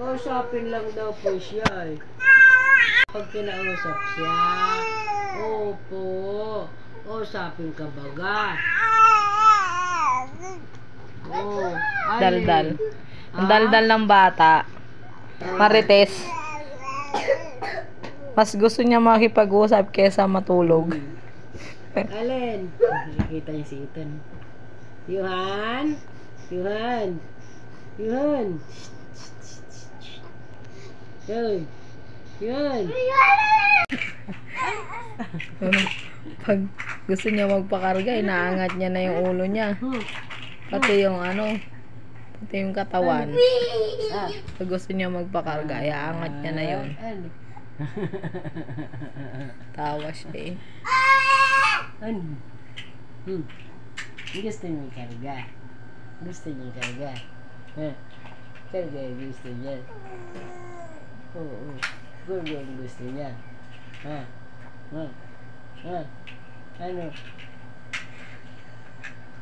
Kausapin lang daw po siya eh. Pag kinausap siya, opo, kausapin ka baga. Oh, Daldal. Ang daldal ng bata. Marites. Mas gusto niya makipag-usap kesa matulog. Alin? Nakikita niya si Ethan. Yuhan? Yuhan? Yuhan? Yun. Yun. Pag gusto niya magpakarga, inaangat niya na yung ulo niya. Pati yung pati yung katawan. Pag gusto niya magpakarga, iaangat niya na yun. Tawa siya eh. Ano? Gusto niya karga. Gusto niya karga. Karga gusto niya. Oo. Karga gusto niya. Ano?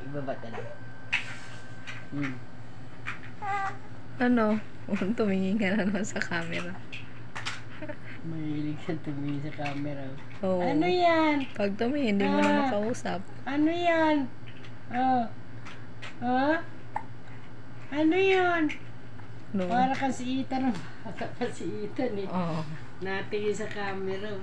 Ibaba ka lang. Ano? Tumingin ka na naman sa camera. Mahilig ka tumingin sa camera. Oo. Ano yan? Pag tumingin, hindi mo na makausap. Ano yan? Ano yan? No. Para kasi Ethan. Baka pa si Ethan eh. Oo. Natingin sa camera.